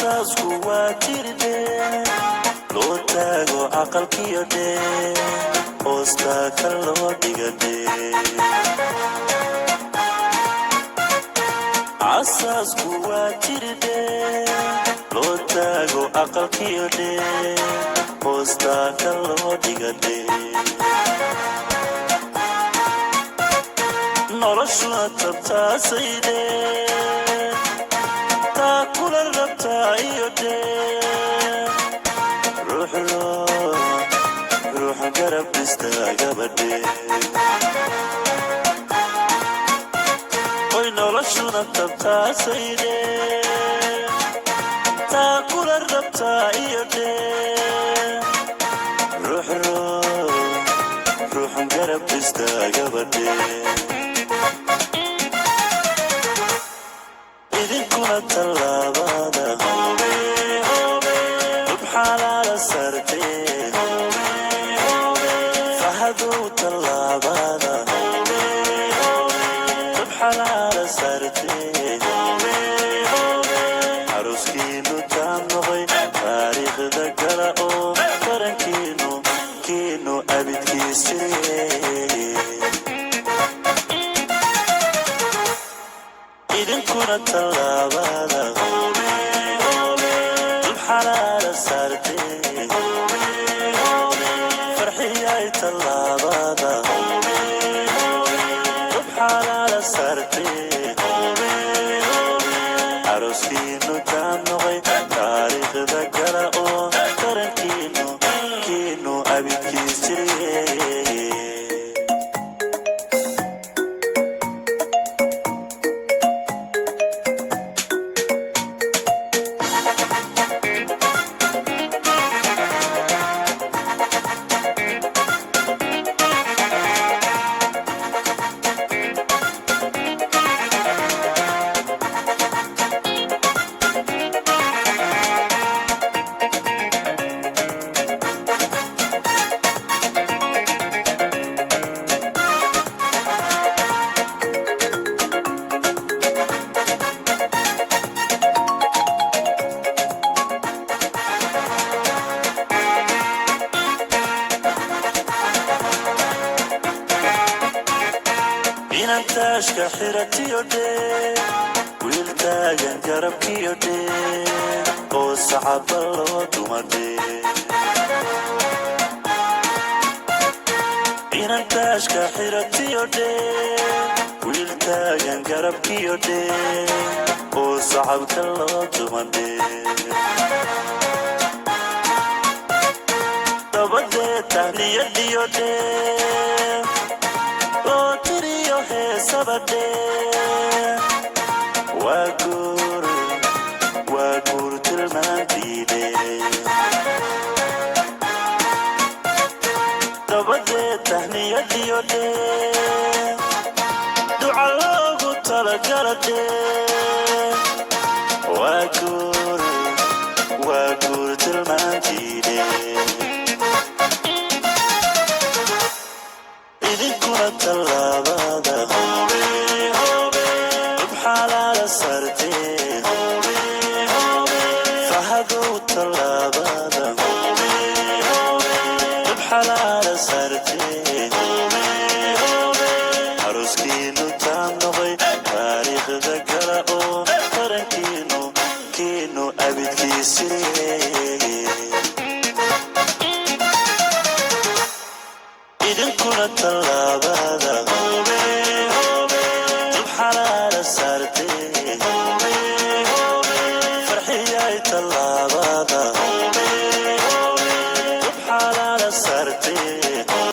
asaasku waa jirde loo taago aqalkiyo dhee hoostaa ka loo dhigade asaasku waa jirde loo taago aqalkiyo dhee hoostaa ka loo dhigade noloshuna tabtaasayde taa kula rabtaa iyo dhee ruuxa garab dhistaa gabadhe oy noloshuna tabtaasayde taa kula rabtaa iyo dhee ruuxa garab dhistaa gabadhe idinkuna tallaabada xalaala sartee fahadow tallaabada xalaala sartee aroskiinu taan noqoy taariikhda gala oo qarankiinu abidkiisee idinkuna tallaabada xalaala sartee farxiyay tallaabada xalaala sartee aroskiinu taan noqoy taariikhda gala oo qarankiinu abidkiisee inantaashka xiratiyo dhee wiiltaagan garabkiyo dhee oo sacaba loo dumadhee inantaashka xiratiyo dhee wiiltaagan garabkiyo dhee oo sacabka loo dumadhee dabadee tahniyadiyo dhee oo tiriyo heesabadhe waa guur tilmaantiide dabadee tahniyadiyo dhee duca loogu talagaladhe waa guur tilmaantiide idinkuna tallaabada xalaala sartee fahadow tallaabada xalaala sartee aroskiinu taan noqoy taariikhda gala oo qarankiinu abidkiisee idinkuna tallaabada